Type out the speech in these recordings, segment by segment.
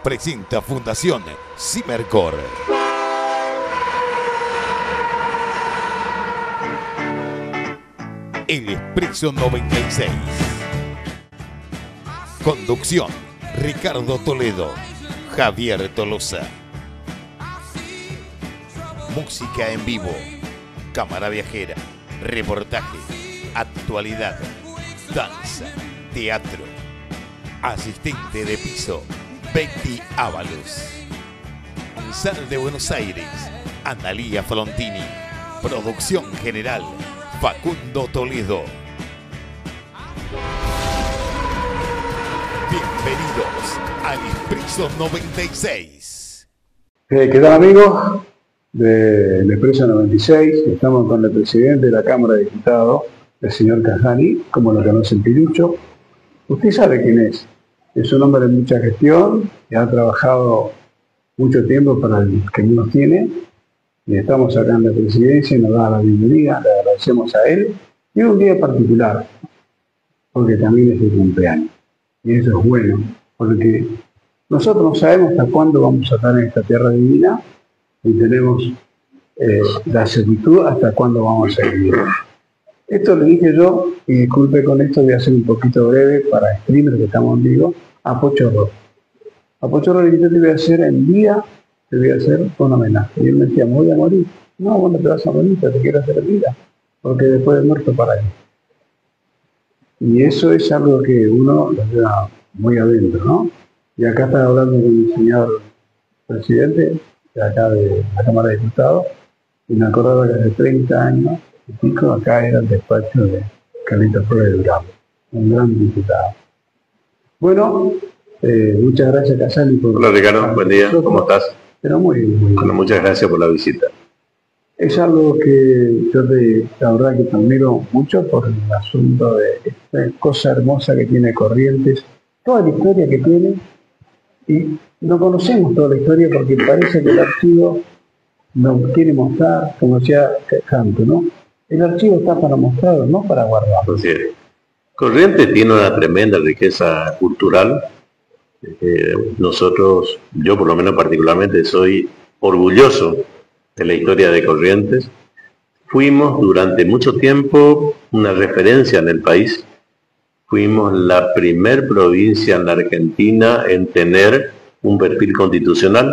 presenta Fundación Cimercor. El Expreso 96. Conducción: Ricardo Toledo, Javier Tolosa. Música en vivo, cámara viajera, reportaje, actualidad, danza, teatro. Asistente de piso: Betty Ábalos. Sal de Buenos Aires: Analía Frontini. Producción general: Facundo Toledo. Bienvenidos al Expreso 96. ¿Qué tal, amigos del Expreso 96? Estamos con el presidente de la Cámara de Diputados, el señor Casani, como lo conocen Pilucho. Usted sabe quién es. Es un hombre de mucha gestión, que ha trabajado mucho tiempo para el que nos tiene. Y estamos acá en la presidencia y nos da la bienvenida, le agradecemos a él. Y un día particular, porque también es su cumpleaños. Y eso es bueno, porque nosotros no sabemos hasta cuándo vamos a estar en esta tierra divina y tenemos la certitud hasta cuándo vamos a vivir. Esto lo dije yo, y disculpe con esto, voy a ser un poquito breve para streamers que estamos en vivo, a Pochorro. A Pochorro le dije, yo te voy a hacer en vida, te voy a hacer un homenaje. Y él me decía, me voy a morir. No, vos no te vas a morir, te quiero hacer en vida, porque después de muerto para qué. Y eso es algo que uno lo lleva muy adentro, ¿no? Y acá está hablando con el señor presidente, de acá de la Cámara de Diputados, y me acordaba que hace 30 años y pico acá era el despacho de Carlitos Flores de Durán, un gran diputado. Bueno, muchas gracias, Casani, por... Hola, Ricardo, buen día, ¿cómo estás? Pero muy bien. Bueno, muchas gracias por la visita. Es algo que yo la verdad que te admiro mucho por el asunto de esta cosa hermosa que tiene Corrientes, toda la historia que tiene, y no conocemos toda la historia porque parece que el archivo nos quiere mostrar, como decía Canto, ¿no? El archivo está para mostrar, no para guardar. Así es. Corrientes tiene una tremenda riqueza cultural. Nosotros, yo por lo menos particularmente, soy orgulloso de la historia de Corrientes. Fuimos durante mucho tiempo una referencia en el país. Fuimos la primer provincia en la Argentina en tener un perfil constitucional.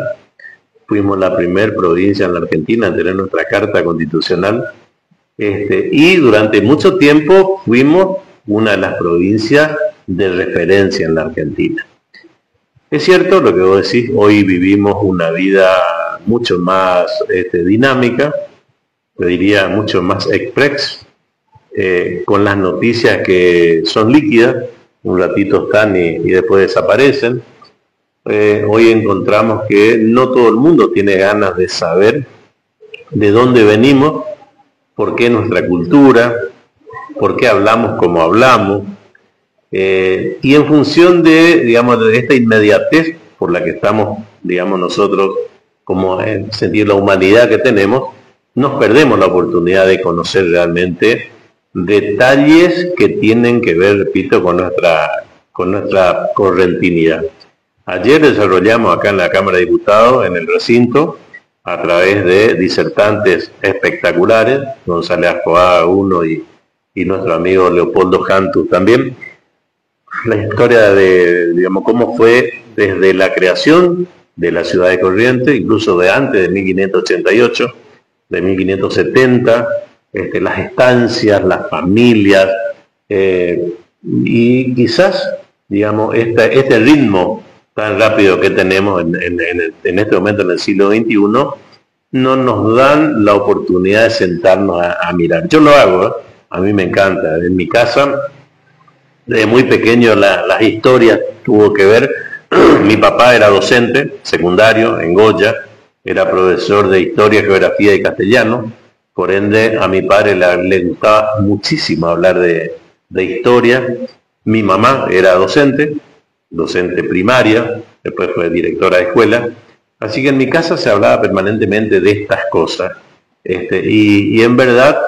Fuimos la primer provincia en la Argentina en tener nuestra carta constitucional. Y durante mucho tiempo fuimos una de las provincias de referencia en la Argentina. Es cierto lo que vos decís, hoy vivimos una vida mucho más dinámica, yo diría mucho más express, con las noticias que son líquidas, un ratito están y después desaparecen. Hoy encontramos que no todo el mundo tiene ganas de saber de dónde venimos, por qué nuestra cultura, por qué hablamos como hablamos, y en función de, digamos, de esta inmediatez por la que estamos, digamos, nosotros, como sentir la humanidad que tenemos, nos perdemos la oportunidad de conocer realmente detalles que tienen que ver, repito, con nuestra correntinidad. Ayer desarrollamos acá en la Cámara de Diputados, en el recinto, a través de disertantes espectaculares, González Arcoaga uno y nuestro amigo Leopoldo Jantus también, la historia de, digamos, cómo fue desde la creación de la ciudad de Corrientes, incluso de antes de 1588, de 1570, las estancias, las familias, y quizás, digamos, este ritmo tan rápido que tenemos en este momento en el siglo XXI, no nos dan la oportunidad de sentarnos a mirar. Yo lo hago, a mí me encanta. En mi casa, desde muy pequeño, las historias tuvo que ver. Mi papá era docente secundario en Goya, era profesor de historia, geografía y castellano, por ende a mi padre le gustaba muchísimo hablar de historia. Mi mamá era docente primaria, después fue directora de escuela, así que en mi casa se hablaba permanentemente de estas cosas, y en verdad,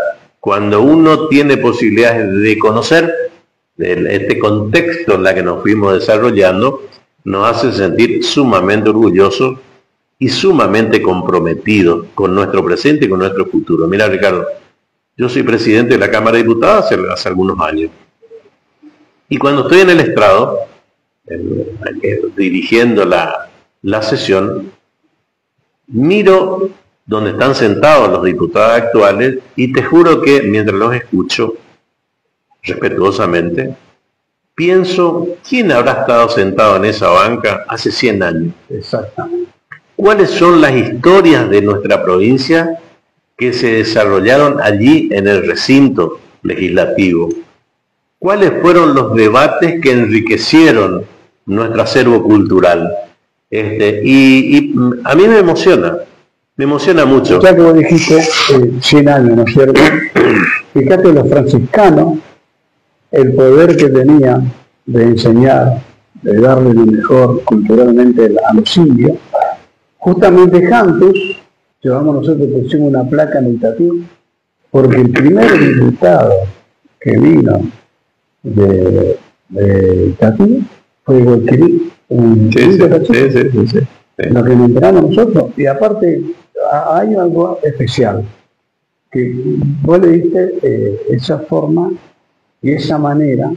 cuando uno tiene posibilidades de conocer este contexto en la que nos fuimos desarrollando, nos hace sentir sumamente orgullosos y sumamente comprometidos con nuestro presente y con nuestro futuro. Mira, Ricardo, yo soy presidente de la Cámara de Diputados hace algunos años. Y cuando estoy en el estrado, dirigiendo la sesión, miro donde están sentados los diputados actuales y te juro que mientras los escucho respetuosamente, pienso, ¿quién habrá estado sentado en esa banca hace 100 años? Exactamente. ¿Cuáles son las historias de nuestra provincia que se desarrollaron allí en el recinto legislativo? ¿Cuáles fueron los debates que enriquecieron nuestro acervo cultural? Y a mí me emociona mucho. Ya que vos dijiste 100 años, ¿no es cierto? Fíjate los franciscanos, el poder que tenían de enseñar, de darle lo mejor culturalmente a los indios. Justamente Jantus, nosotros pusimos una placa en Itatí, porque el primer diputado que vino de Itatí fue Guayquirí, Sí. lo que nos enteramos nosotros. Y aparte hay algo especial, que vos le diste esa forma y esa manera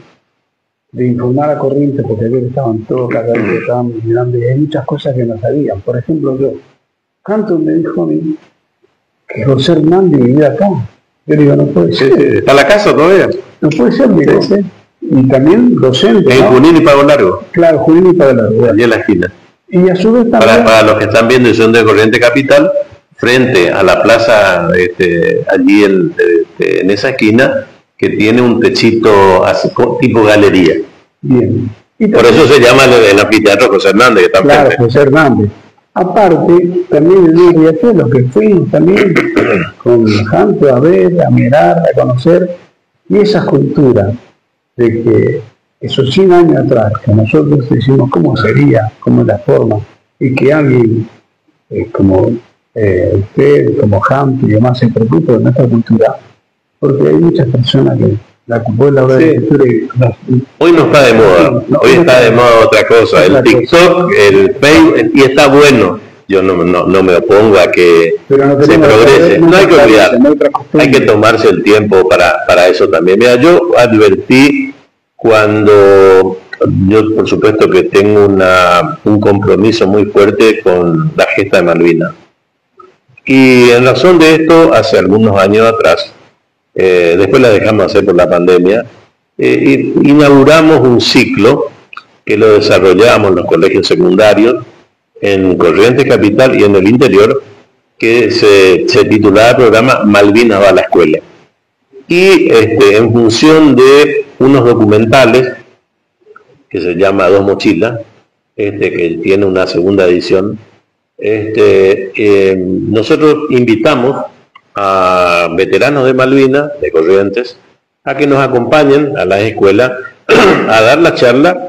de informar a Corrientes, porque ayer estaban todos cagados, estaban mirando, y hay muchas cosas que no sabían. Por ejemplo, Jantus me dijo a mí que José Hernández vivía acá. Yo digo, no puede ser. ¿Está en la casa todavía? No puede ser, digo. Sí. Y también docente. En Junín y Pago Largo. Claro, Junín y Pago Largo. Allí en la esquina. Y a su vez también... Para los que están viendo y son de Corrientes Capital, frente a la plaza, allí en esa esquina, que tiene un techito tipo galería. Bien. Y por eso se llama el anfiteatro José Hernández, que está claro, frente. José Hernández. Aparte, también en el Riachuelo, que fui también con Janto a ver, a mirar, a conocer, y esa cultura de que esos 100 años atrás, que nosotros decimos cómo sería, cómo es la forma, y que alguien como usted, como Janto y demás, se preocupa de nuestra cultura, porque hay muchas personas que la cultura de la cultura hoy no está de moda, hoy está de moda otra cosa, el TikTok, el Facebook, y está bueno. Yo no me opongo a que se progrese, no hay que olvidar, hay que tomarse el tiempo para eso también. Mira, yo advertí cuando yo por supuesto que tengo un compromiso muy fuerte con la gesta de Malvinas, y en razón de esto, hace algunos años atrás, después la dejamos hacer por la pandemia, inauguramos un ciclo que lo desarrollamos en los colegios secundarios, en Corrientes Capital y en el interior, que se titulaba el programa Malvinas va a la escuela. Y en función de unos documentales, que se llama Dos Mochilas, que tiene una segunda edición, nosotros invitamos a veteranos de Malvinas, de Corrientes, a que nos acompañen a las escuelas a dar la charla,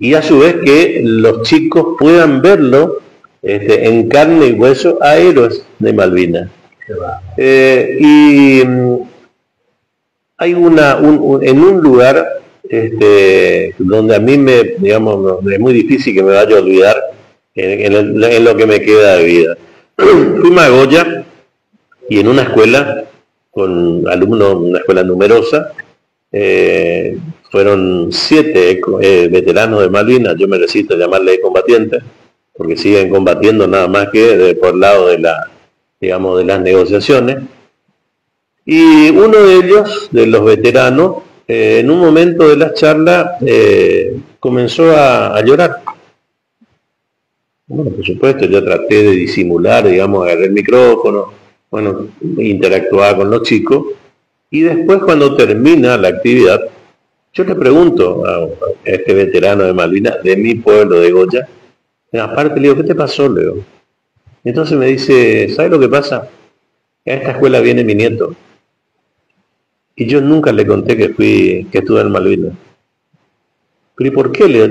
y a su vez que los chicos puedan verlo en carne y hueso a héroes de Malvinas. Y hay en un lugar donde a mí es muy difícil que me vaya a olvidar en lo que me queda de vida. Fuimos a Goya, y en una escuela con alumnos, una escuela numerosa, fueron 7 veteranos de Malvinas. Yo me resisto a llamarle combatientes, porque siguen combatiendo nada más que por el lado de las negociaciones. Y uno de ellos, de los veteranos, en un momento de la charla comenzó a llorar. Bueno, por supuesto, yo traté de disimular, agarré el micrófono, interactuaba con los chicos, y después, cuando termina la actividad, yo le pregunto a este veterano de Malvinas, de mi pueblo, de Goya, aparte le digo, ¿qué te pasó, Leo? Entonces me dice, ¿sabes lo que pasa? A esta escuela viene mi nieto, y yo nunca le conté que estuve en Malvinas. Pero ¿y por qué, Leo?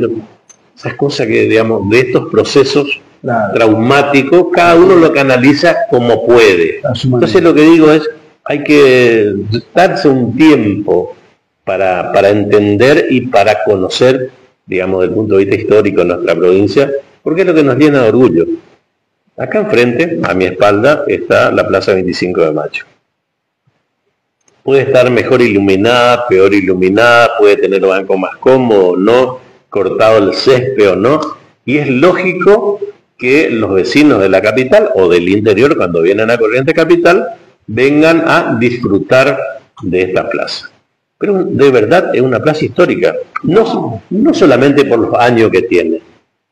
Esas cosas que, de estos procesos traumáticos, cada uno lo canaliza como puede. Entonces lo que digo es, hay que darse un tiempo para entender y para conocer digamos, desde el punto de vista histórico en nuestra provincia, porque es lo que nos llena de orgullo. Acá enfrente, a mi espalda, está la Plaza 25 de Mayo. Puede estar mejor iluminada, peor iluminada, puede tener banco más cómodo o no, cortado el césped o no, y es lógico que los vecinos de la capital o del interior, cuando vienen a Corrientes Capital, vengan a disfrutar de esta plaza. Pero de verdad es una plaza histórica, no solamente por los años que tiene,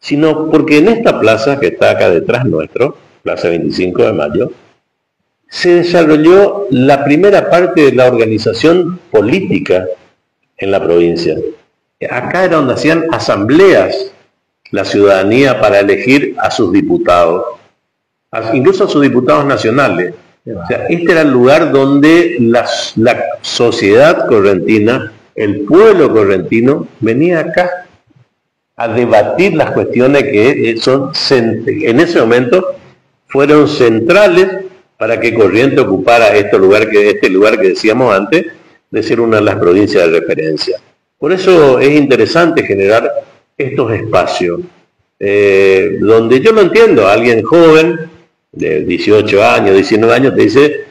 sino porque en esta plaza que está acá detrás nuestro, Plaza 25 de Mayo, se desarrolló la primera parte de la organización política en la provincia. Acá era donde hacían asambleas la ciudadanía para elegir a sus diputados, incluso a sus diputados nacionales. O sea, este era el lugar donde la sociedad correntina, el pueblo correntino, venía acá a debatir las cuestiones que en ese momento fueron centrales para que Corrientes ocupara este lugar que decíamos antes, de ser una de las provincias de referencia. Por eso es interesante generar estos espacios, donde yo lo entiendo, alguien joven, de 18 años, 19 años, te dice,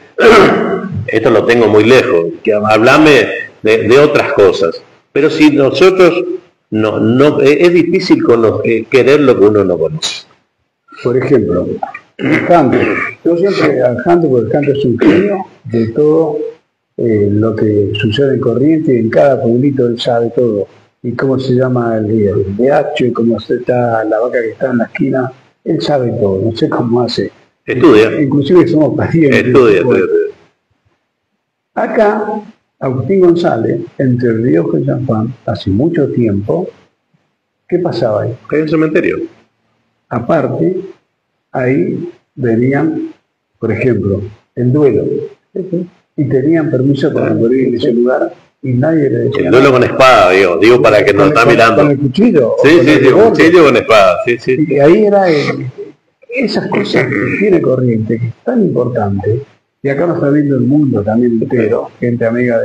esto lo tengo muy lejos, que hablame de otras cosas. Pero si nosotros, es difícil querer lo que uno no conoce. Por ejemplo, Alejandro, yo siempre Alejandro, porque Alejandro es un genio de todo lo que sucede en Corrientes, y en cada pueblito él sabe todo, y cómo se llama el DH, y cómo está la vaca que está en la esquina, él sabe todo, no sé cómo hace. Estudia. Inclusive somos parientes. Estudia. Acá, Agustín González, entre Ríos y San Juan, hace mucho tiempo, ¿qué pasaba ahí? Hay un cementerio. Aparte, ahí venían, por ejemplo, el duelo. Y tenían permiso para morir en ese lugar y nadie le decía. El duelo con espada, digo para que nos está mirando. Con el cuchillo. Sí, cuchillo con espada. Sí. Y ahí era esas cosas que tiene Corrientes, que es tan importante, y acá nos está viendo el mundo también entero, gente amiga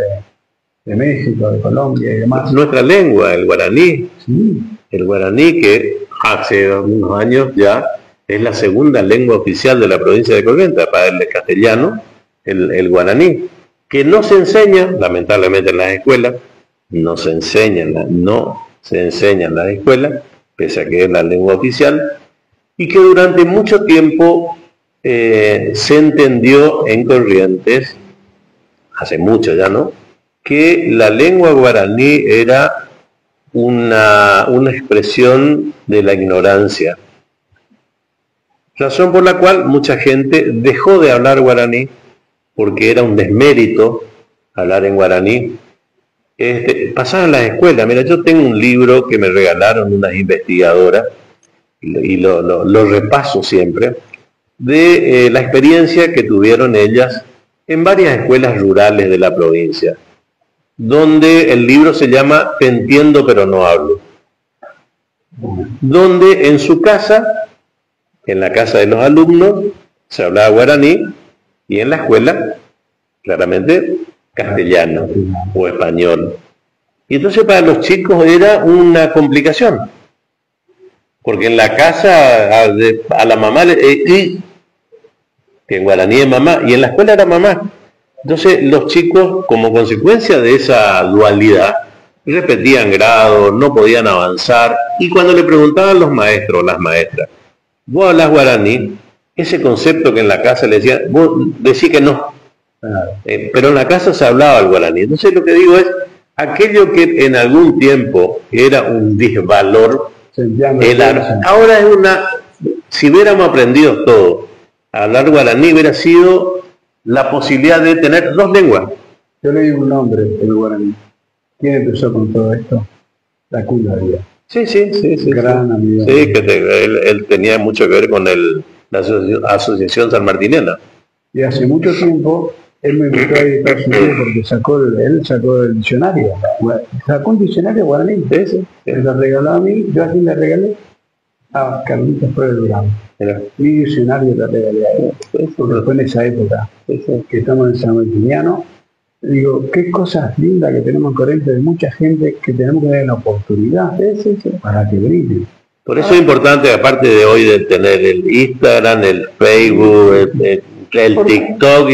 de México, de Colombia y demás. Nuestra lengua, el guaraní. Sí. El guaraní, que hace unos años ya es la segunda lengua oficial de la provincia de Corrientes, para el castellano, el guaraní, que no se enseña, lamentablemente en las escuelas, no se enseña en las escuelas, pese a que es la lengua oficial, y que durante mucho tiempo se entendió en Corrientes, hace mucho ya, ¿no?, que la lengua guaraní era una expresión de la ignorancia, razón por la cual mucha gente dejó de hablar guaraní, porque era un desmérito hablar en guaraní. Pasaba en las escuelas. Mira, yo tengo un libro que me regalaron unas investigadoras, y lo repaso siempre, de la experiencia que tuvieron ellas en varias escuelas rurales de la provincia, donde el libro se llama Te entiendo pero no hablo, donde en su casa, en la casa de los alumnos, se hablaba guaraní, y en la escuela, claramente, castellano o español. Y entonces para los chicos era una complicación, porque en la casa a la mamá, que en guaraní es mamá, y en la escuela era mamá. Entonces los chicos, como consecuencia de esa dualidad, repetían grados, no podían avanzar, y cuando le preguntaban los maestros o las maestras, ¿vos hablas guaraní? Ese concepto que en la casa le decían, vos decís que no, pero en la casa se hablaba el guaraní. Entonces lo que digo es, aquello que en algún tiempo era un disvalor, ahora es si hubiéramos aprendido todo a hablar guaraní, hubiera sido la posibilidad de tener dos lenguas. Yo le digo un nombre, el guaraní. ¿Quién empezó con todo esto? La Cularia. Sí. Gran amigo. Sí, que él tenía mucho que ver con la Asociación Sanmartiniana. Y hace mucho tiempo él me invitó a ir a Estados Unidos porque él sacó el diccionario. Sacó un diccionario guaraní. Sí. Me lo regaló a mí, yo a quién le regalé. A Carlitos Pérez Durán. Mi diccionario le regalé a él. Porque fue en esa época que estamos en San Martiniano, Digo, qué cosas lindas que tenemos en Corrientes, de mucha gente que tenemos que dar la oportunidad para que brille. Por eso es importante, aparte de hoy de tener el Instagram, el Facebook, el TikTok,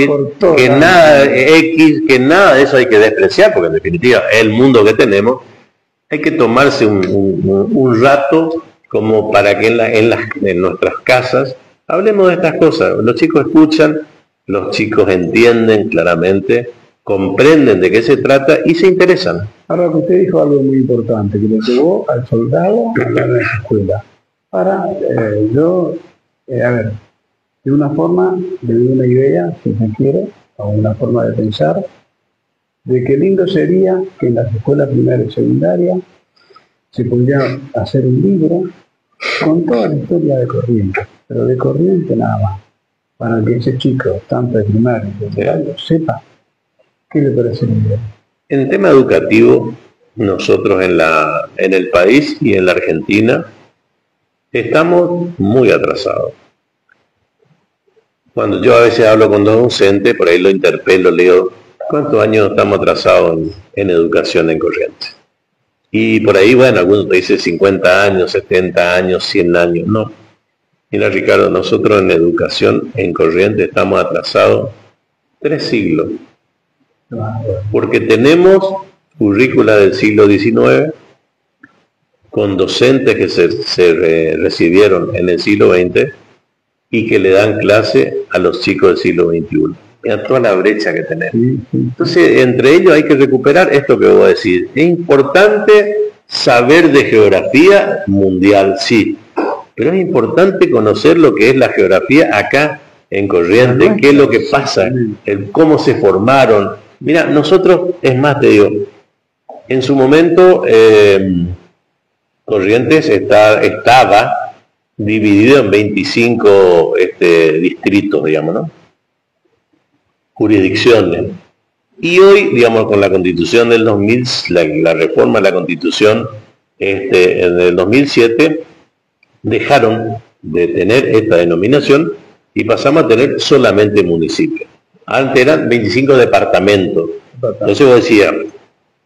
que nada que nada de eso hay que despreciar, porque en definitiva el mundo que tenemos, hay que tomarse un rato como para que en nuestras casas hablemos de estas cosas. Los chicos escuchan, los chicos entienden claramente, comprenden de qué se trata y se interesan. Ahora que usted dijo algo muy importante, que lo llevó al soldado a hablar de la escuela. Ahora, de una forma, de una idea, si se quiere, o una forma de pensar, de que lindo sería que en las escuelas primaria y secundaria se pudiera hacer un libro con toda la historia de Corrientes, pero de Corrientes nada más, para que ese chico, tanto de primaria y secundaria, sepa. ¿Qué le parece la idea? En el tema educativo, nosotros en el país y en la Argentina estamos muy atrasados. Cuando yo a veces hablo con dos docentes, por ahí lo interpelo, le digo, ¿cuántos años estamos atrasados en educación en Corrientes? Y por ahí, bueno, algunos te dicen 50 años, 70 años, 100 años. No. Mira, Ricardo, nosotros en educación en Corrientes estamos atrasados 3 siglos. Porque tenemos currícula del siglo XIX con docentes que se recibieron en el siglo XX y que le dan clase a los chicos del siglo XXI. Mira toda la brecha que tenemos. Entonces, entre ellos hay que recuperar esto que voy a decir. Es importante saber de geografía mundial, sí, pero es importante conocer lo que es la geografía acá en Corrientes, qué es lo que pasa, cómo se formaron. Mira, nosotros, es más, te digo, en su momento Corrientes estaba dividido en 25 distritos, digamos, ¿no? Jurisdicciones. Y hoy, digamos, con la Constitución del 2000, la reforma de la Constitución en el 2007, dejaron de tener esta denominación y pasamos a tener solamente municipios. Antes eran 25 departamentos. Entonces yo decía,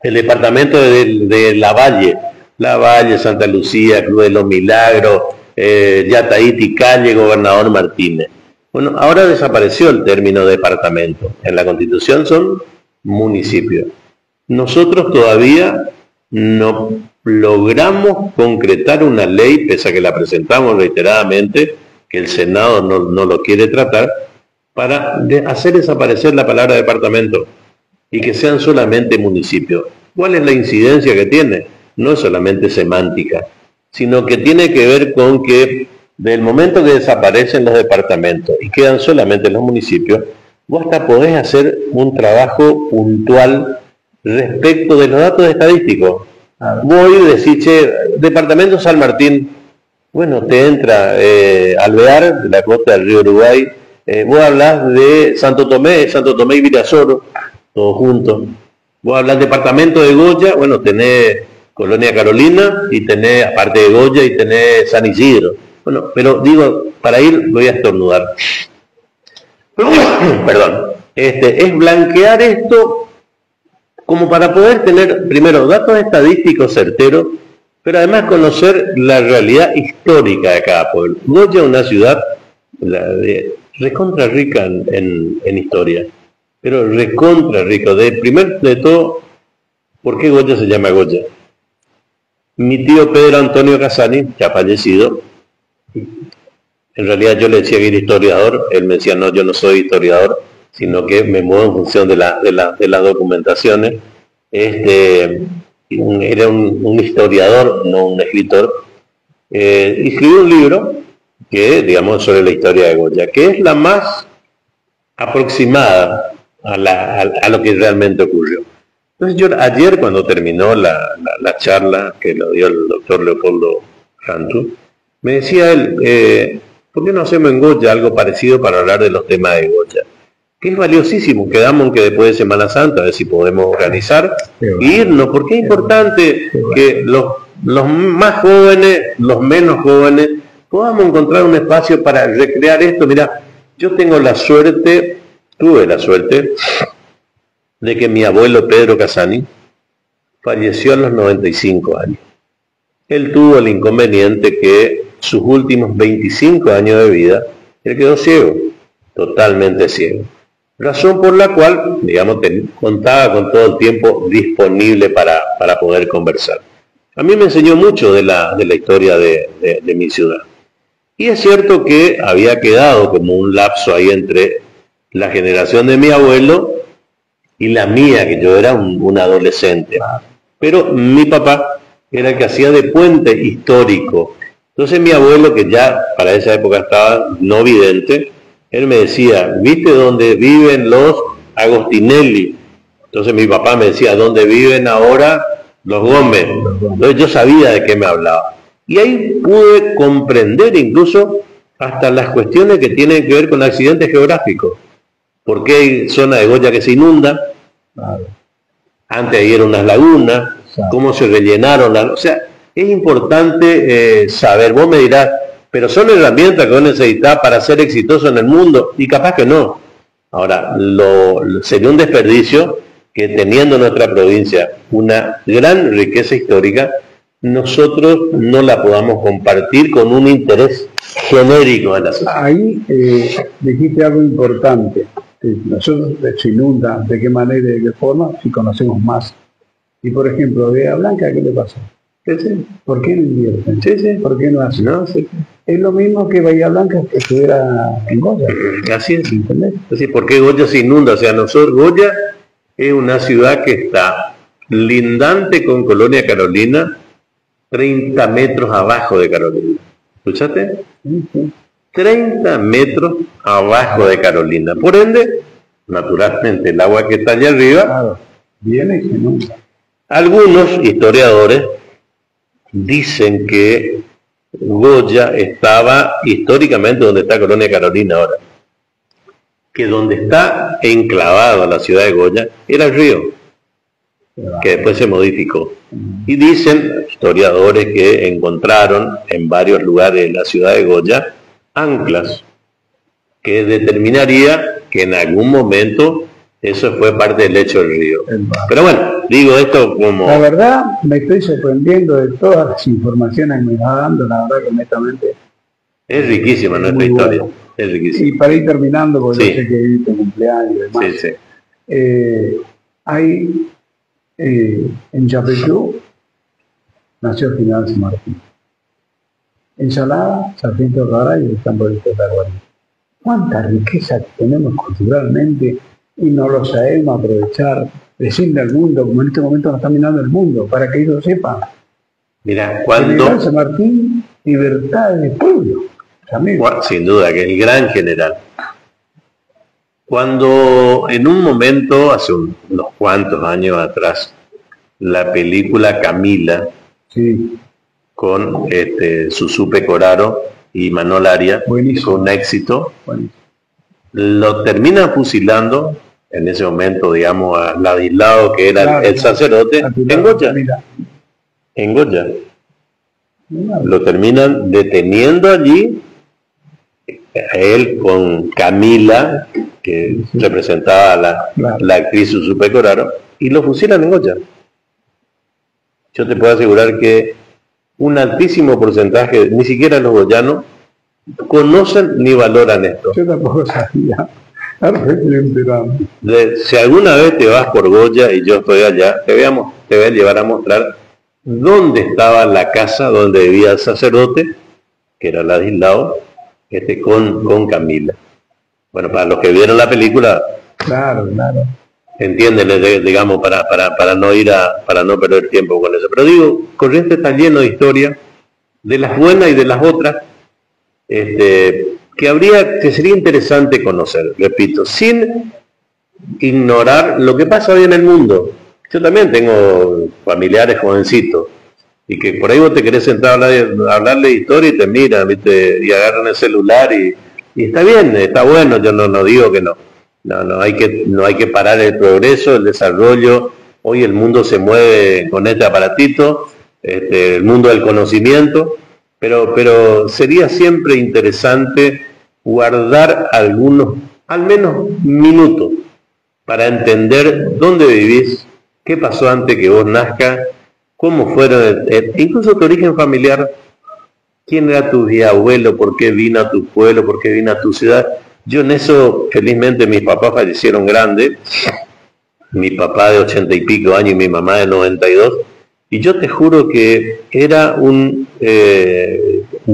el departamento de La Valle, Santa Lucía, Cruz de los Milagros, Yataíti, Calle, Gobernador Martínez. Bueno, ahora desapareció el término departamento. En la Constitución son municipios. Nosotros todavía no logramos concretar una ley, pese a que la presentamos reiteradamente, que el Senado no lo quiere tratar, para hacer desaparecer la palabra departamento y que sean solamente municipios. ¿Cuál es la incidencia que tiene? No es solamente semántica, sino que tiene que ver con que del momento que desaparecen los departamentos y quedan solamente los municipios, vos hasta podés hacer un trabajo puntual respecto de los datos estadísticos. Vos decís, che, departamento San Martín, bueno, te entra Alvear, de la costa del río Uruguay, vos hablás de Santo Tomé y Virasoro, todos juntos. Vos hablás departamento de Goya, bueno, tenés Colonia Carolina y tenés, aparte de Goya, y tenés San Isidro. Bueno, pero digo, para ir, voy a estornudar. Perdón. Es blanquear esto como para poder tener, primero, datos estadísticos certeros, pero además conocer la realidad histórica de cada pueblo. Goya es una ciudad recontra rica en historia, pero recontra rica. De todo, ¿por qué Goya se llama Goya? Mi tío Pedro Antonio Casani, que ha fallecido, en realidad yo le decía que era historiador, él me decía, no, yo no soy historiador, sino que me muevo en función de las documentaciones. Era un historiador, no un escritor. Escribió un libro que, digamos, sobre la historia de Goya, que es la más aproximada a lo que realmente ocurrió. Entonces yo ayer, cuando terminó la charla que lo dio el doctor Leopoldo Cantu, me decía él, ¿por qué no hacemos en Goya algo parecido para hablar de los temas de Goya? Que es valiosísimo. Quedamos en que después de Semana Santa, a ver si podemos organizar e irnos, porque es importante que los más jóvenes, los menos jóvenes, podamos encontrar un espacio para recrear esto. Mirá, yo tuve la suerte de que mi abuelo Pedro Casani falleció a los 95 años. Él tuvo el inconveniente que sus últimos 25 años de vida, él quedó ciego, totalmente ciego. Razón por la cual, digamos, contaba con todo el tiempo disponible para poder conversar. A mí me enseñó mucho de la historia de mi ciudad. Y es cierto que había quedado como un lapso ahí entre la generación de mi abuelo y la mía, que yo era un adolescente. Pero mi papá era el que hacía de puente histórico. Entonces mi abuelo, que ya para esa época estaba no vidente, él me decía, ¿viste dónde viven los Agostinelli? Entonces mi papá me decía, ¿dónde viven ahora los Gómez? Entonces yo sabía de qué me hablaba. Y ahí pude comprender incluso hasta las cuestiones que tienen que ver con accidentes geográficos. ¿Por qué hay zona de Goya que se inunda? Antes ahí eran unas lagunas, cómo se rellenaron las... O sea, es importante saber, vos me dirás, pero son herramientas que vos necesitas para ser exitoso en el mundo, y capaz que no. Ahora, sería un desperdicio que teniendo nuestra provincia una gran riqueza histórica, nosotros no la podamos compartir con un interés genérico de la sociedad. Ahí dijiste algo importante. Nosotros se inunda, de qué manera y de qué forma, si conocemos más. Y por ejemplo, de Bahía Blanca, ¿qué le pasa? ¿Por qué no invierten? ¿Por qué no hacen? Es lo mismo que Bahía Blanca que estuviera en Goya. Así es. ¿Entendés? Así, ¿por qué Goya se inunda? O sea, nosotros, Goya es una ciudad que está lindante con Colonia Carolina, 30 metros abajo de Carolina. ¿Escuchaste? Sí. 30 metros abajo de Carolina. Por ende, naturalmente, el agua que está allá arriba, viene y se inunda. Algunos historiadores dicen que Goya estaba históricamente donde está Colonia Carolina ahora. Que donde está enclavada la ciudad de Goya era el río, que después se modificó. Y dicen historiadores que encontraron en varios lugares de la ciudad de Goya anclas que determinaría que en algún momento eso fue parte del lecho del río. Pero bueno, digo esto como... La verdad, me estoy sorprendiendo de todas las informaciones que me está dando, la verdad que honestamente... Es riquísima nuestra historia, es riquísima. Y para ir terminando, porque yo sé que viviste cumpleaños y demás. Hay, en Chapeyú, nació el general San Martín. En Salada, Sargento Garay y el campo de Tacuarí. ¿Cuánta riqueza tenemos culturalmente y no lo sabemos aprovechar, decirle al mundo, como en este momento nos está mirando el mundo, para que ellos sepan? Mira, cuando... San Martín, libertad del pueblo. Sin duda, que el gran general. Cuando en un momento, hace unos cuantos años atrás, la película Camila, con Susú Pecoraro y Manol Aria, fue un éxito, lo termina fusilando, en ese momento, digamos, a Ladislao, que era el sacerdote, en Goya. En Goya. Lo terminan deteniendo allí, él con Camila, que representaba a la actriz Susú Pecoraro, y lo fusilan en Goya. Yo te puedo asegurar que un altísimo porcentaje, ni siquiera los goyanos, conocen ni valoran esto. Yo tampoco sabía. Si alguna vez te vas por Goya y yo estoy allá, te voy a llevar a mostrar dónde estaba la casa donde vivía el sacerdote, que era Ladislao, con Camila. Bueno, para los que vieron la película, entienden, digamos, para no perder tiempo con eso. Pero digo, Corrientes está lleno de historia, de las buenas y de las otras, que sería interesante conocer, repito, sin ignorar lo que pasa hoy en el mundo. Yo también tengo familiares jovencitos, y que por ahí vos te querés sentar a hablarle de historia y te miran, ¿viste? Y agarran el celular y está bien, está bueno, yo no digo que no. No hay que parar el progreso, el desarrollo. Hoy el mundo se mueve con este aparatito, el mundo del conocimiento, pero sería siempre interesante guardar algunos, al menos minutos, para entender dónde vivís, qué pasó antes que vos nazcas, cómo fueron, incluso tu origen familiar, quién era tu bisabuelo, por qué vino a tu pueblo, por qué vino a tu ciudad. Yo en eso, felizmente, mis papás fallecieron grandes, mi papá de 80 y pico años y mi mamá de 92, y yo te juro que era un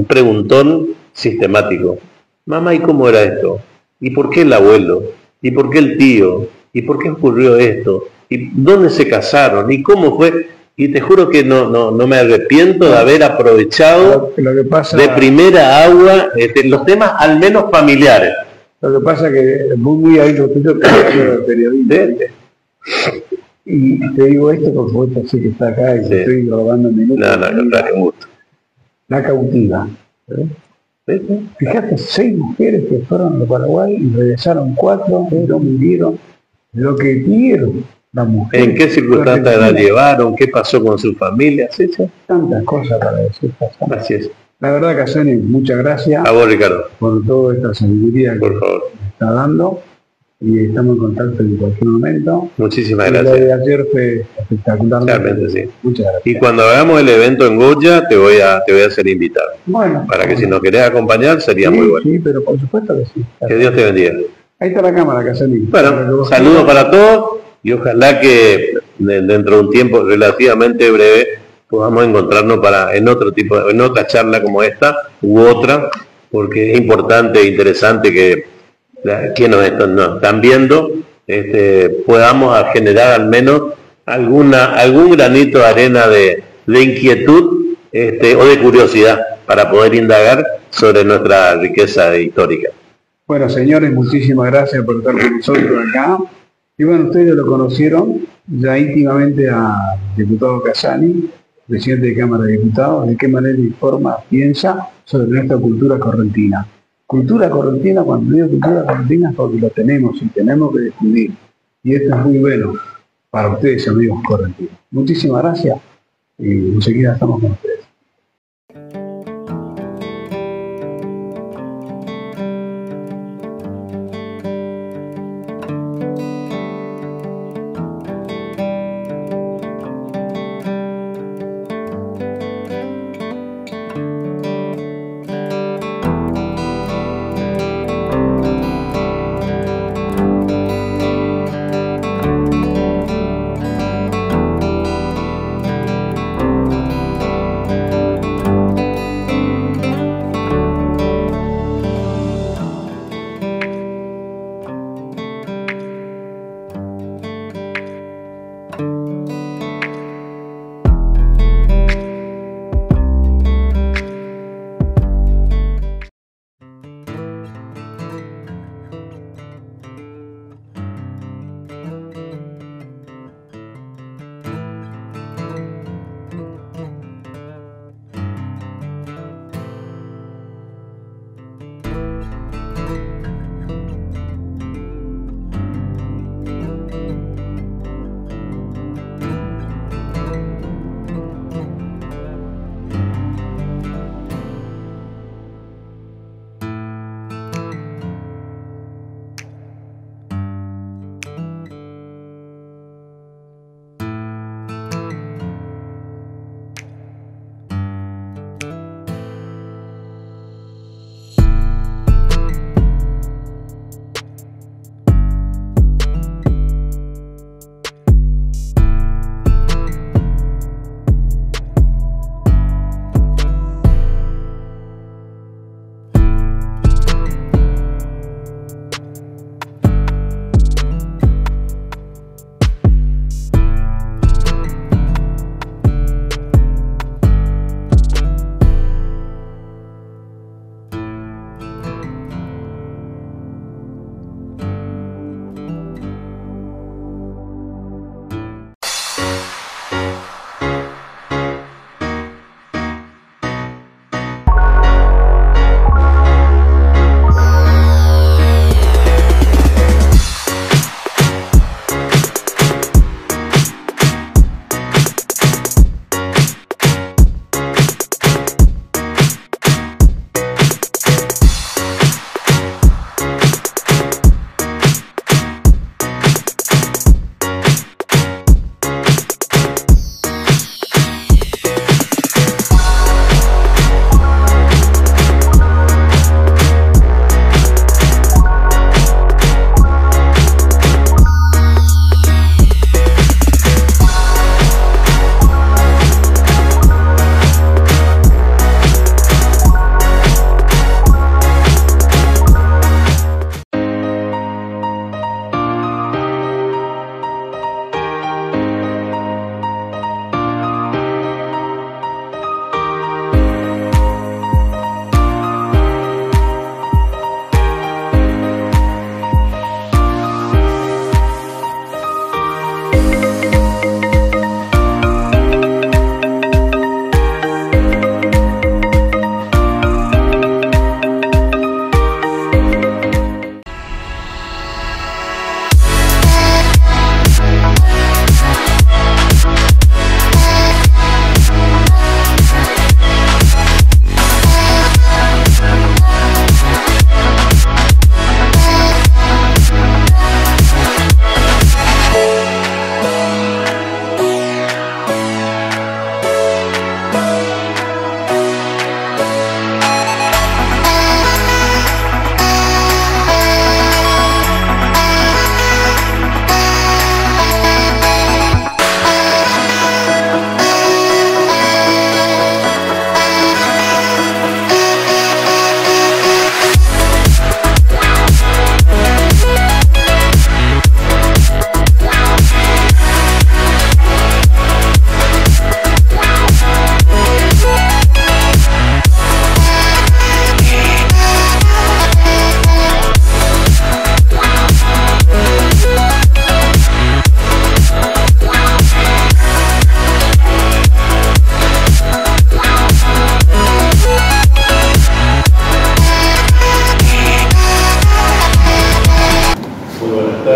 preguntón sistemático. Mamá, ¿y cómo era esto? ¿Y por qué el abuelo? ¿Y por qué el tío? ¿Y por qué ocurrió esto? ¿Y dónde se casaron? ¿Y cómo fue? Y te juro que no me arrepiento de haber aprovechado lo que pasa, de primera agua los temas al menos familiares. Lo que pasa es que muy ahí lo tuyo que periodista. Y te digo esto porque vos sé que está acá y te estoy robando minutos. No, un gusto. La cautiva. Fíjate, 6 mujeres que fueron a Paraguay y regresaron 4, 2 murieron. Lo que pidieron las mujeres. ¿En qué circunstancias la llevaron? ¿Qué pasó con su familia? Sí. Tantas cosas para decir. Así es. La verdad, Casani, muchas gracias. A vos, Ricardo. Por toda esta sabiduría que por favor me está dando. Y estamos en contacto en cualquier momento. Muchísimas gracias. gracias. Lo de ayer fue espectacular. Realmente sí. Muchas gracias. Y cuando hagamos el evento en Goya, te voy a hacer invitado. Bueno. Para que si nos querés acompañar, sería muy bueno. Sí, pero por supuesto que sí. Que Dios te bendiga. Ahí está la cámara, Casani. Bueno, saludos para todos y ojalá que dentro de un tiempo relativamente breve podamos encontrarnos en otra charla como esta u otra, porque es importante e interesante que quienes nos están viendo podamos generar al menos algún granito de arena de inquietud o de curiosidad para poder indagar sobre nuestra riqueza histórica. Bueno, señores, muchísimas gracias por estar con nosotros acá. Y bueno, ustedes lo conocieron ya íntimamente al diputado Casani, presidente de Cámara de Diputados, de qué manera informa, piensa sobre nuestra cultura correntina. Cultura correntina, cuando digo cultura correntina, es porque lo tenemos y tenemos que difundir. Y esto es muy bueno para ustedes, amigos correntinos. Muchísimas gracias y enseguida estamos con ustedes.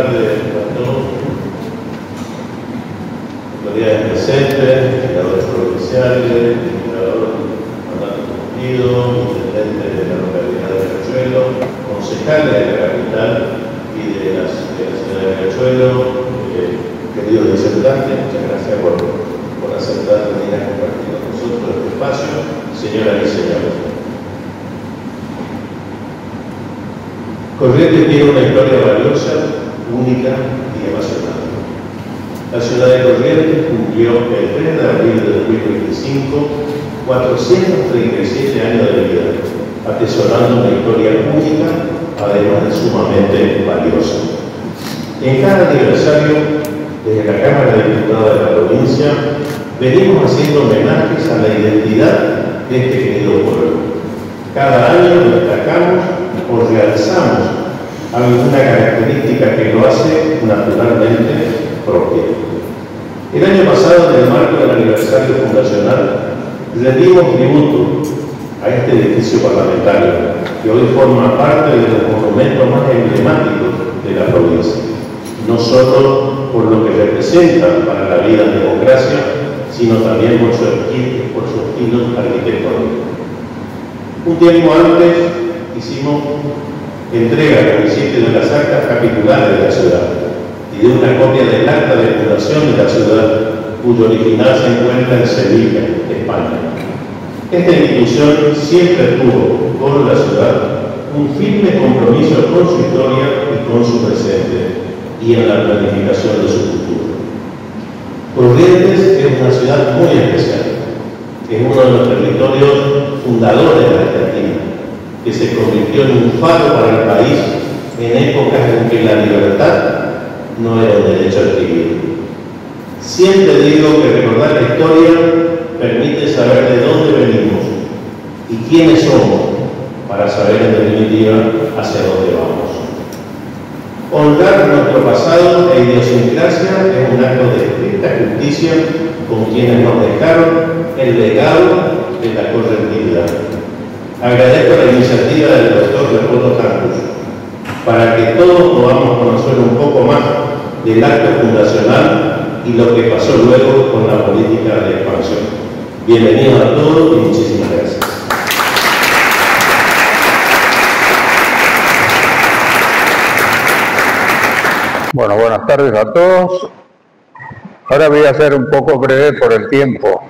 tardes a todos. Autoridades presentes, legisladores provinciales, legislador mandante cumplido, intendente de la localidad de Riachuelo, concejales de la capital y de la ciudad de Riachuelo, queridos disertantes, muchas gracias por aceptar venir a compartir con nosotros este espacio, señoras y señores. Corrientes tiene una historia valiosa, única y apasionante. La ciudad de Corrientes cumplió el 3 de abril de 2025 437 años de vida, atesorando una historia única, además de sumamente valiosa. En cada aniversario, desde la Cámara de Diputados de la provincia, venimos haciendo homenajes a la identidad de este querido pueblo. Cada año destacamos o realzamos alguna característica que lo hace naturalmente propia. El año pasado, en el marco del aniversario fundacional, rendimos tributo a este edificio parlamentario, que hoy forma parte de los monumentos más emblemáticos de la provincia, no solo por lo que representa para la vida en democracia, sino también por su estilo arquitectónico. Un tiempo antes hicimos entrega con sitio de las actas capitulares de la ciudad y de una copia del acta de fundación de la ciudad, cuyo original se encuentra en Sevilla, España. Esta institución siempre tuvo con la ciudad un firme compromiso con su historia y con su presente y en la planificación de su futuro. Corrientes es una ciudad muy especial. Es uno de los territorios fundadores de la Argentina, que se convirtió en un faro para el país en épocas en que la libertad no era un derecho adquirido. Siempre digo que recordar la historia permite saber de dónde venimos y quiénes somos, para saber en definitiva hacia dónde vamos. Honrar nuestro pasado e idiosincrasia es un acto de estricta justicia con quienes nos dejaron el legado de la correntividad. Agradezco la iniciativa del doctor Leopoldo Campos para que todos podamos conocer un poco más del acto fundacional y lo que pasó luego con la política de expansión. Bienvenidos a todos y muchísimas gracias. Bueno, buenas tardes a todos. Ahora voy a ser un poco breve por el tiempo,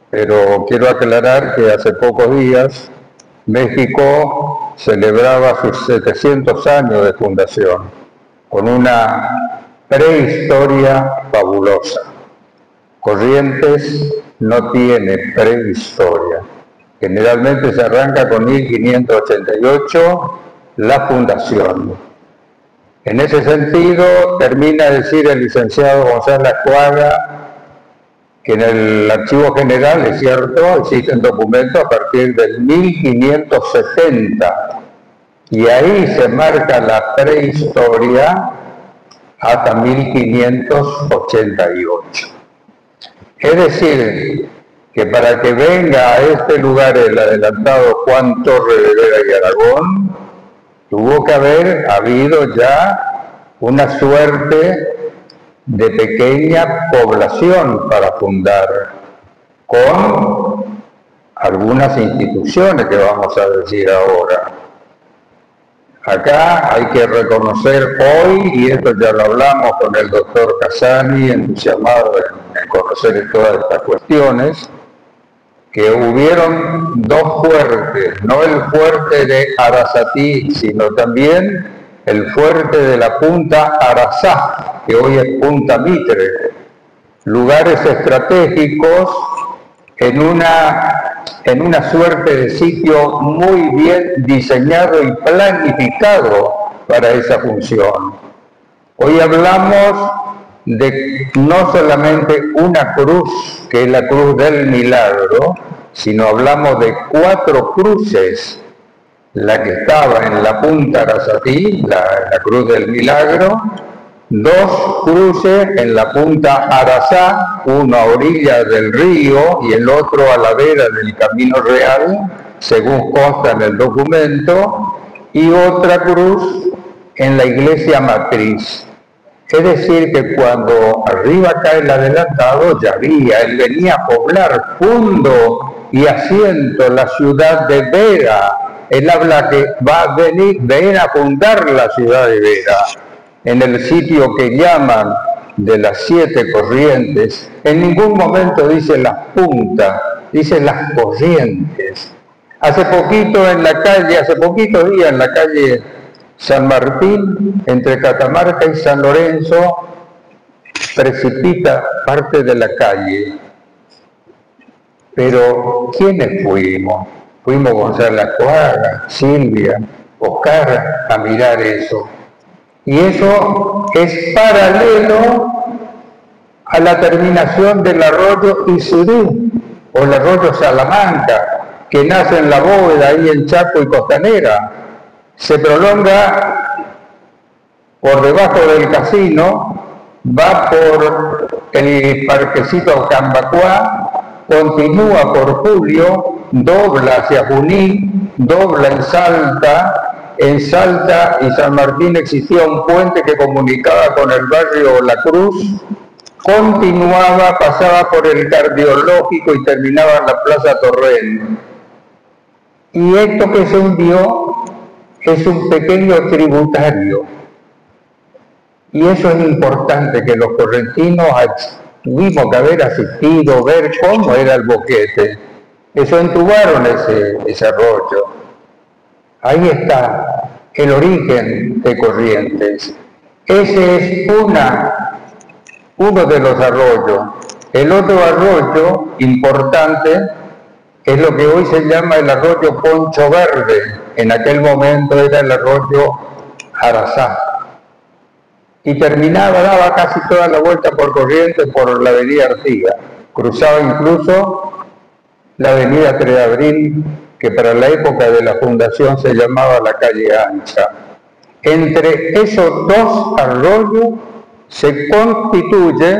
pero quiero aclarar que hace pocos días México celebraba sus 700 años de fundación, con una prehistoria fabulosa. Corrientes no tiene prehistoria. Generalmente se arranca con 1588, la fundación. En ese sentido, termina de decir el licenciado González Cuaga que en el Archivo General, es cierto, existen documentos a partir del 1570, y ahí se marca la prehistoria hasta 1588. Es decir, que para que venga a este lugar el adelantado Juan Torre de Vera y Aragón, tuvo que haber habido ya una suerte de pequeña población para fundar, con algunas instituciones que vamos a decir ahora. Acá hay que reconocer hoy, y esto ya lo hablamos con el doctor Casani, entusiasmado en conocer todas estas cuestiones, que hubieron dos fuertes, no el fuerte de Arasatí, sino también el fuerte de la Punta Arasá, que hoy es Punta Mitre, lugares estratégicos en una suerte de sitio muy bien diseñado y planificado para esa función. Hoy hablamos de no solamente una cruz, que es la Cruz del Milagro, sino hablamos de 4 cruces: la que estaba en la Punta Arasatí, la Cruz del Milagro, 2 cruces en la Punta Arasá, uno a orillas del río y el otro a la vera del Camino Real, según consta en el documento, y otra cruz en la iglesia matriz. Es decir, que cuando arriba cae el adelantado, ya había, él venía a poblar fundo y asiento la ciudad de Vera. Él habla que va a venir a fundar la ciudad de Vera, en el sitio que llaman de las 7 corrientes. En ningún momento dice las puntas, dice las corrientes. Hace poquitos días en la calle San Martín, entre Catamarca y San Lorenzo, precipita parte de la calle. Pero ¿quiénes fuimos? Fuimos Gonzalo Acuaga, Silvia, Oscar a mirar eso. Y eso es paralelo a la terminación del arroyo Isurú, o el arroyo Salamanca, que nace en la bóveda, ahí en Chaco y Costanera. Se prolonga por debajo del casino, va por el parquecito Cambacuá, continúa por Julio, dobla hacia Junín, dobla en Salta y San Martín existía un puente que comunicaba con el barrio La Cruz, continuaba, pasaba por el Cardiológico y terminaba en la Plaza Torrent. Y esto que se hundió es un pequeño tributario. Y eso es importante, que los correntinos tuvimos que haber asistido, ver cómo era el boquete. Eso entubaron ese arroyo. Ahí está el origen de Corrientes. Ese es uno de los arroyos. El otro arroyo importante es lo que hoy se llama el arroyo Poncho Verde. En aquel momento era el arroyo Arazá. Y daba casi toda la vuelta por Corrientes por la avenida Artigas. Cruzaba incluso la avenida 3 de Abril, que para la época de la fundación se llamaba la calle Ancha. Entre esos dos arroyos se constituye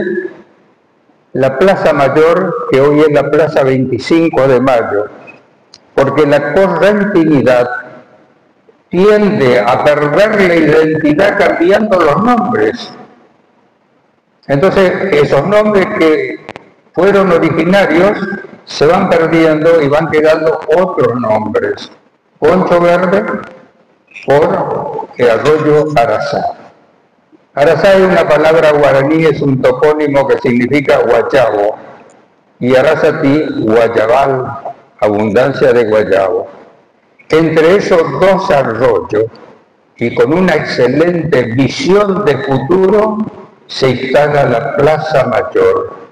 la Plaza Mayor, que hoy es la Plaza 25 de Mayo, porque la correntinidad tiende a perder la identidad cambiando los nombres. Entonces, esos nombres que fueron originarios se van perdiendo y van quedando otros nombres. Poncho Verde por el arroyo Arazá. Arazá es una palabra guaraní, es un topónimo que significa guayabo, y Arazatí, guayabal, abundancia de guayabo. Entre esos dos arroyos, y con una excelente visión de futuro, se instala la Plaza Mayor.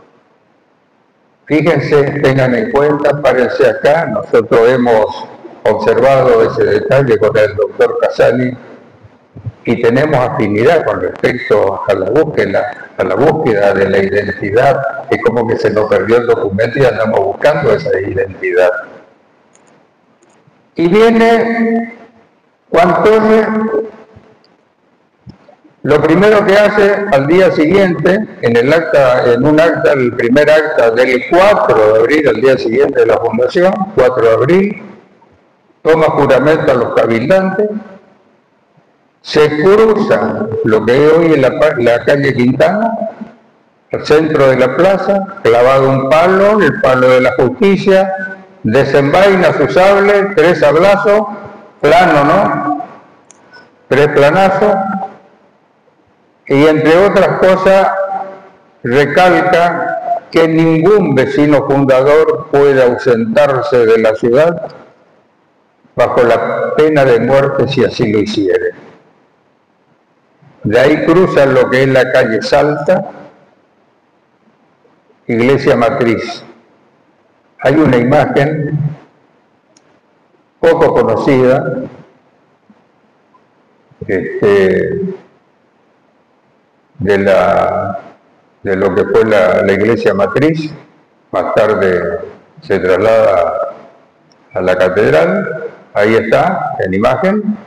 Fíjense, tengan en cuenta, párense acá, nosotros hemos observado ese detalle con el doctor Casani y tenemos afinidad con respecto a la búsqueda de la identidad. Es como que se nos perdió el documento y andamos buscando esa identidad. Y viene Juan Torres, lo primero que hace al día siguiente, el primer acta del 4 de abril, al día siguiente de la fundación, 4 de abril, toma juramento a los cabildantes, se cruza lo que hoy es la calle Quintana, al centro de la plaza, clavado un palo, el palo de la justicia, desenvaina su sable, 3 sablazos, plano, ¿no? 3 planazos, y entre otras cosas recalca que ningún vecino fundador puede ausentarse de la ciudad bajo la pena de muerte si así lo hiciere. De ahí cruza lo que es la calle Salta, Iglesia Matriz. Hay una imagen poco conocida de lo que fue la Iglesia Matriz. Más tarde se traslada a la catedral. Ahí está, en imagen.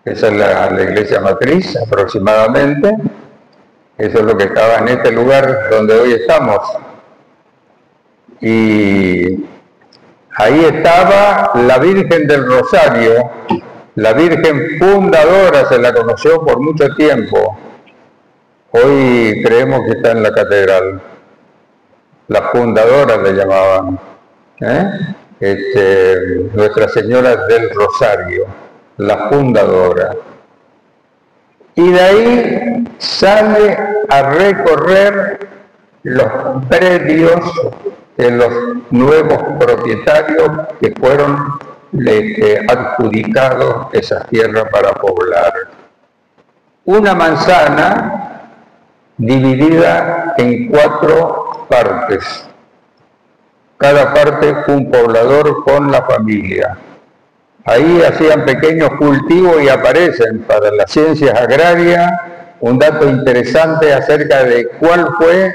Esa es la Iglesia Matriz, aproximadamente. Eso es lo que estaba en este lugar donde hoy estamos. Y ahí estaba la Virgen del Rosario, la Virgen fundadora, se la conoció por mucho tiempo, Hoy creemos que está en la catedral. La fundadora le llamaban, Nuestra Señora del Rosario, la fundadora. Y de ahí sale a recorrer los predios de los nuevos propietarios que fueron adjudicados esas tierras para poblar. Una manzana dividida en 4 partes. Cada parte un poblador con la familia. Ahí hacían pequeños cultivos y aparecen para las ciencias agrarias un dato interesante acerca de cuál fue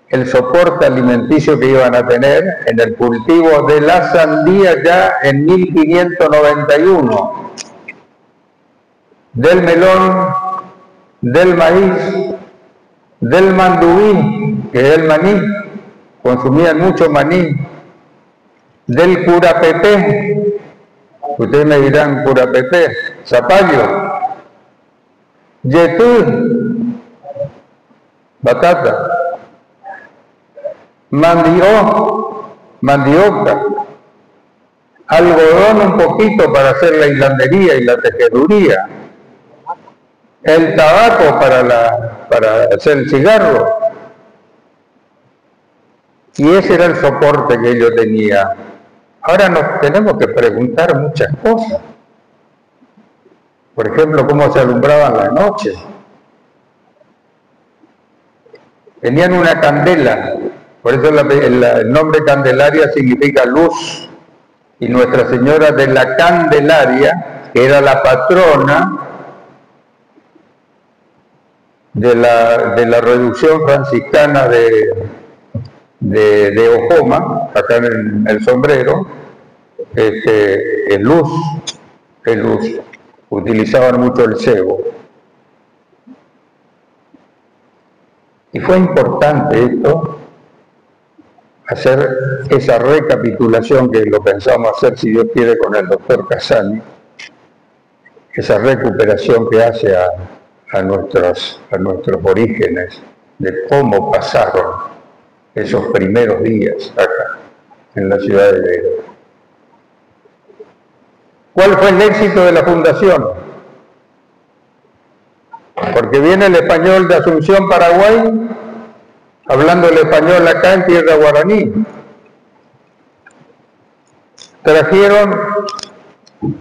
el soporte alimenticio que iban a tener en el cultivo de la sandía ya en 1591, del melón, del maíz, del mandubí, que es el maní, consumían mucho maní, del curapepé, ustedes me dirán curapepé, zapallo, yetú, batata, mandioca, algodón un poquito para hacer la hilandería y la tejeduría, el tabaco para hacer el cigarro. Y ese era el soporte que ellos tenían. Ahora nos tenemos que preguntar muchas cosas. Por ejemplo, cómo se alumbraban las noches. Tenían una candela, por eso el nombre Candelaria significa luz. Y Nuestra Señora de la Candelaria, que era la patrona de la reducción franciscana de Ojoma, acá en el Sombrero, es luz, utilizaban mucho el cebo. Y fue importante esto, hacer esa recapitulación que lo pensamos hacer, si Dios quiere, con el doctor Casani, esa recuperación que hace a nuestros orígenes, de cómo pasaron esos primeros días acá, en la ciudad de Vega. ¿Cuál fue el éxito de la fundación? Porque viene el español de Asunción, Paraguay, hablando el español acá en tierra guaraní. Trajeron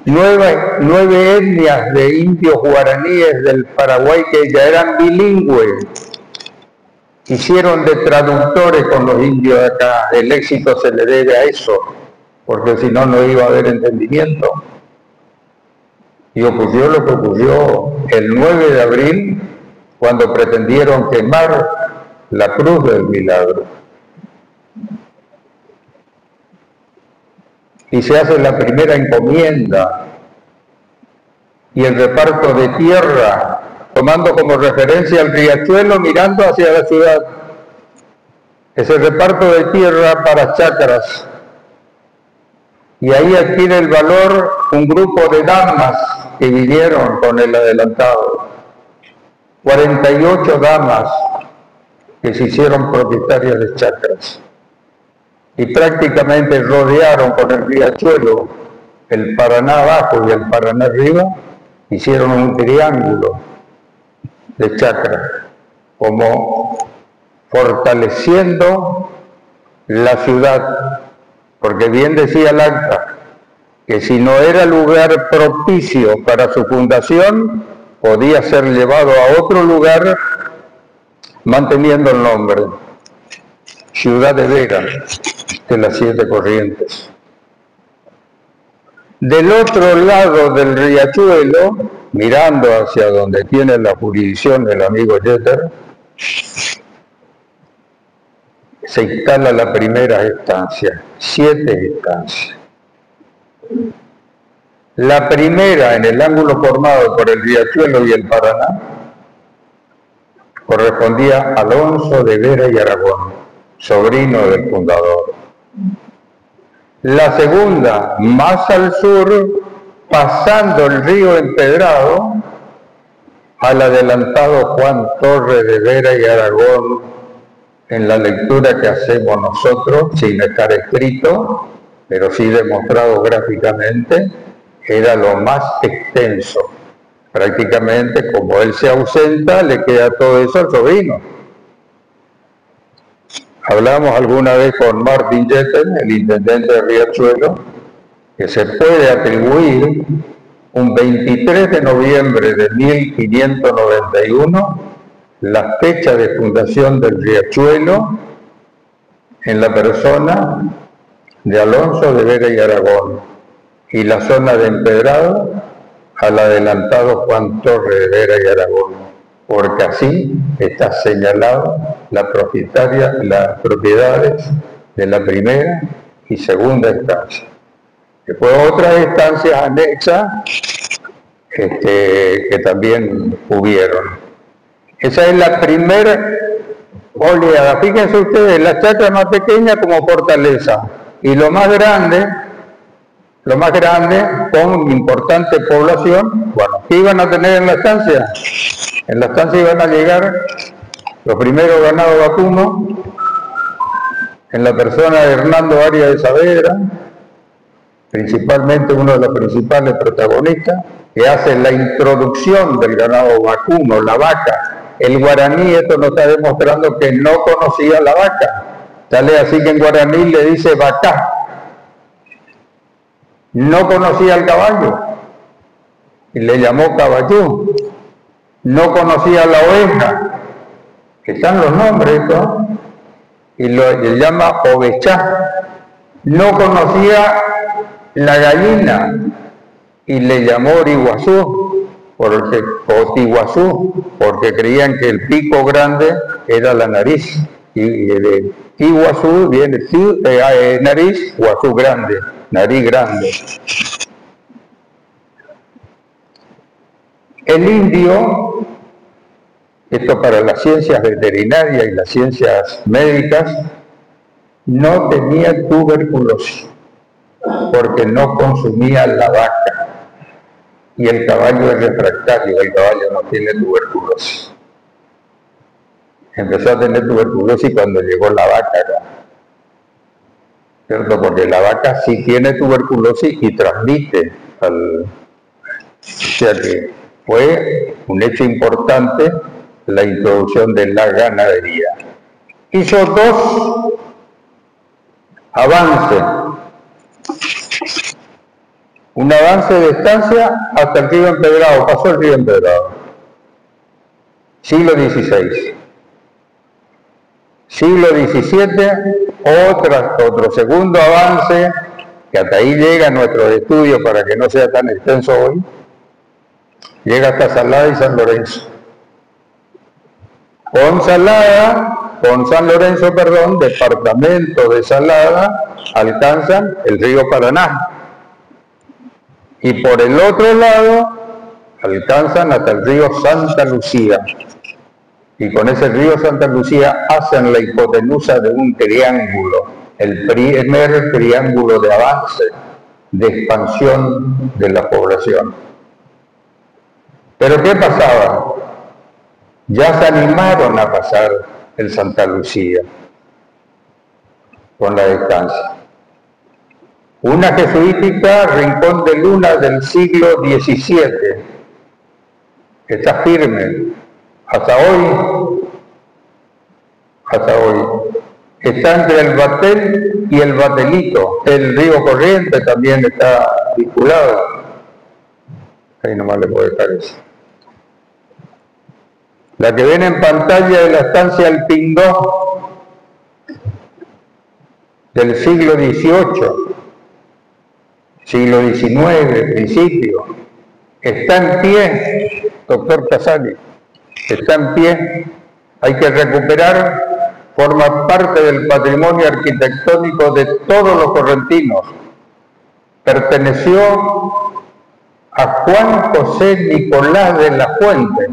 9 etnias de indios guaraníes del Paraguay que ya eran bilingües. Hicieron de traductores con los indios de acá. El éxito se le debe a eso, porque si no, no iba a haber entendimiento. Y ocurrió lo que ocurrió el 9 de abril, cuando pretendieron quemar la cruz del milagro. Y se hace la primera encomienda y el reparto de tierra, tomando como referencia el riachuelo mirando hacia la ciudad. Ese reparto de tierra para chacras. Y ahí adquiere el valor un grupo de damas que vinieron con el adelantado. 48 damas que se hicieron propietarias de chacras. Y prácticamente rodearon con el riachuelo el Paraná abajo y el Paraná arriba, hicieron un triángulo de chacras, como fortaleciendo la ciudad, porque bien decía el acta, que si no era lugar propicio para su fundación, podía ser llevado a otro lugar manteniendo el nombre, Ciudad de Vega, de las 7 Corrientes. Del otro lado del riachuelo, mirando hacia donde tiene la jurisdicción el amigo Jeter, se instala la primera estancia, 7 estancias. La primera, en el ángulo formado por el riachuelo y el Paraná, correspondía a Alonso de Vera y Aragón, sobrino del fundador. La segunda, más al sur, pasando el río empedrado, al adelantado Juan Torres de Vera y Aragón en la lectura que hacemos nosotros, sin estar escrito, pero sí demostrado gráficamente, era lo más extenso. Prácticamente, como él se ausenta, le queda todo eso al sobrino. Hablamos alguna vez con Martin Jetten, el intendente de Riachuelo, que se puede atribuir un 23 de noviembre de 1591 la fecha de fundación del Riachuelo en la persona de Alonso de Vera y Aragón, y la zona de empedrado al adelantado Juan Torres de Vera y Aragón, porque así está señalado las propiedades de la primera y segunda instancia. Después otras instancias anexas que también hubieron. Esa es la primera oleada. Fíjense ustedes, la chacra más pequeña como fortaleza y lo más grande con importante población. Bueno, ¿qué iban a tener en la estancia? En la estancia iban a llegar los primeros ganados vacunos, en la persona de Hernando Arias de Saavedra, principalmente uno de los principales protagonistas, que hace la introducción del ganado vacuno, la vaca. El guaraní, esto nos está demostrando que no conocía la vaca. Sale así que en guaraní le dice vaca. No conocía el caballo y le llamó caballú. No conocía la oveja, que están los nombres, ¿no? Y le llama ovechá. No conocía la gallina y le llamó origuazú, o tiguazú, porque creían que el pico grande era la nariz. Y de iguazú viene nariz, guazú grande, nariz grande. El indio, esto para las ciencias veterinarias y las ciencias médicas, no tenía tuberculosis, porque no consumía la vaca. Y el caballo es refractario, el caballo no tiene tuberculosis. Empezó a tener tuberculosis cuando llegó la vaca acá, ¿cierto? Porque la vaca sí tiene tuberculosis y transmite al... O sea que fue un hecho importante la introducción de la ganadería. Hizo dos avances. Un avance de estancia hasta el río Empedrado, pasó el río Empedrado. Siglo XVI. Siglo XVII, otro segundo avance, que hasta ahí llega nuestro estudio para que no sea tan extenso hoy, llega hasta Salada y San Lorenzo. Con San Lorenzo, departamento de Salada, alcanzan el río Paraná. Y por el otro lado, alcanzan hasta el río Santa Lucía. Y con ese río Santa Lucía hacen la hipotenusa de un triángulo, el primer triángulo de avance, de expansión de la población. Pero ¿qué pasaba? Ya se animaron a pasar el Santa Lucía con la distancia. Una jesuítica, Rincón de Luna, del siglo XVII, que está firme hasta hoy, está entre el Batel y el Batelito. El río Corriente también está vinculado. Ahí nomás le puedo dejar eso. La que ven en pantalla de la estancia El Pingó, del siglo XVIII, siglo XIX, principio, está en pie, doctor Casali, está en pie. Hay que recuperar, forma parte del patrimonio arquitectónico de todos los correntinos. Perteneció a Juan José Nicolás de la Fuente.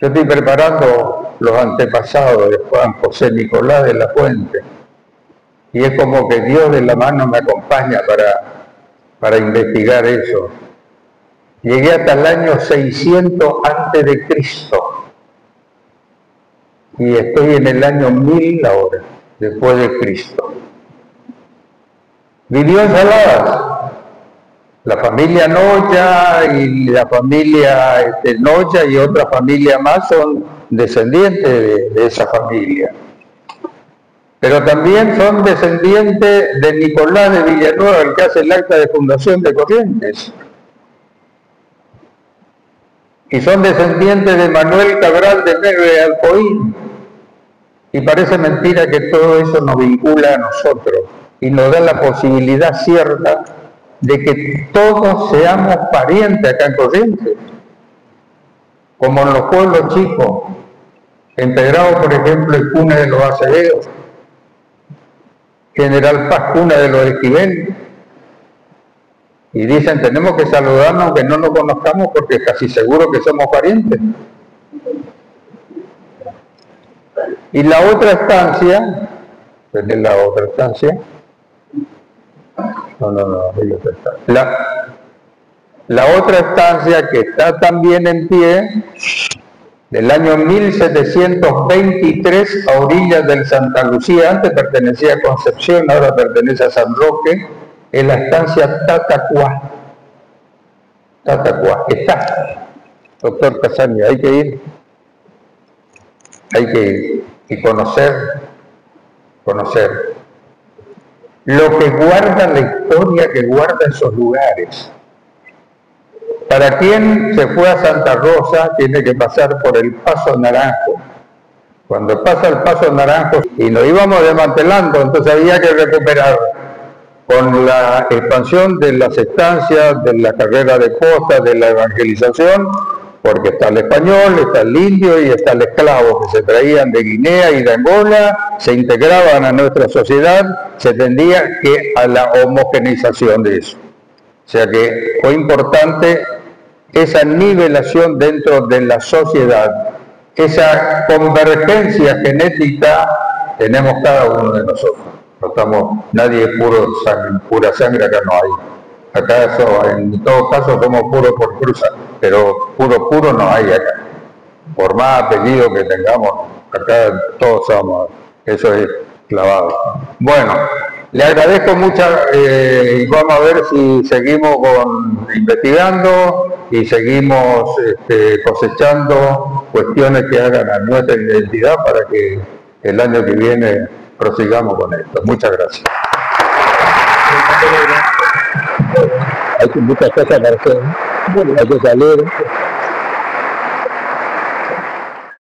Yo estoy preparando los antepasados de Juan José Nicolás de la Fuente. Y es como que Dios de la mano me acompaña para investigar eso. Llegué hasta el año 600 antes de Cristo. Y estoy en el año 1000 ahora, después de Cristo. Vivió en Saladas. La familia Noya y la familia Noya y otra familia más son descendientes de esa familia. Pero también son descendientes de Nicolás de Villanueva, el que hace el acta de fundación de Corrientes. Y son descendientes de Manuel Cabral de Negre de Alcoín. Y parece mentira que todo eso nos vincula a nosotros y nos da la posibilidad cierta de que todos seamos parientes acá en Corrientes, como en los pueblos chicos, en Pedrao, por ejemplo, es cuna de los Acevedos, General Paz, cuna de los Esquivel, y dicen, tenemos que saludarnos aunque no nos conozcamos porque casi seguro que somos parientes. Y la otra estancia, ¿ves la otra estancia? La otra estancia que está también en pie, del año 1723 a orillas del Santa Lucía, antes pertenecía a Concepción, ahora pertenece a San Roque, es la estancia Tatacuá. Tatacuá, está, doctor Casani, hay que ir y conocer lo que guarda la historia que guarda esos lugares. Para quien se fue a Santa Rosa tiene que pasar por el Paso Naranjo. Cuando pasa el Paso Naranjo y nos íbamos desmantelando, entonces había que recuperar con la expansión de las estancias, de la carrera de costa, de la evangelización, porque está el español, está el indio y está el esclavo que se traían de Guinea y de Angola, se integraban a nuestra sociedad, se tendía que a la homogeneización de eso. O sea que fue importante esa nivelación dentro de la sociedad, esa convergencia genética tenemos cada uno de nosotros. No estamos, nadie es pura sangre, acá no hay. Acá eso, en todo caso somos puros por cruza, pero puro no hay acá. Por más apellido que tengamos, acá todos somos, eso es clavado. Bueno, le agradezco mucho y vamos a ver si seguimos investigando y seguimos cosechando cuestiones que hagan a nuestra identidad para que el año que viene prosigamos con esto. Muchas gracias. Hay muchas cosas para hacer, hay que salir.